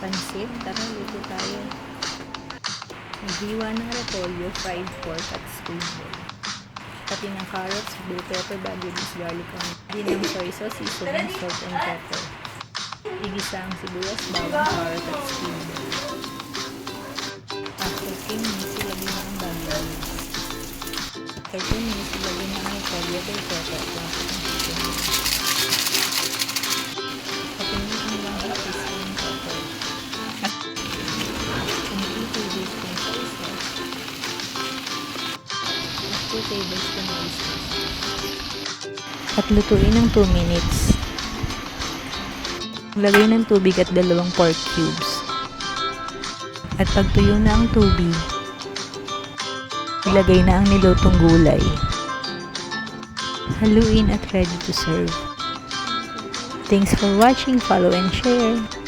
pansit. Tara, luto tayo. Naghiwa ng repolyo, fried pork at squid ball. Pati ng carrots, bell pepper, bagibis, garlic, din ng soy sauce, seasoning, salt, and pepper. Igisa ang sibuyas, bawang, carrot at squid ball. After 10 minutes, ilagay na ang bagibis. After 10 minutes, ilagay na ang repolyo, bell pepper, at lapot ng seasoning. Patingin ang lang ang seasoning pepper. At 2 tablespoons soy sauce. 2 tablespoons oyster sauce. At lutuin ng 2 minutes. Lagay ng tubig at 2 pork cubes. At pag tuyo na ang tubig, ilagay na ang nilutong gulay. Haluin at ready to serve. Thanks for watching. Follow and share.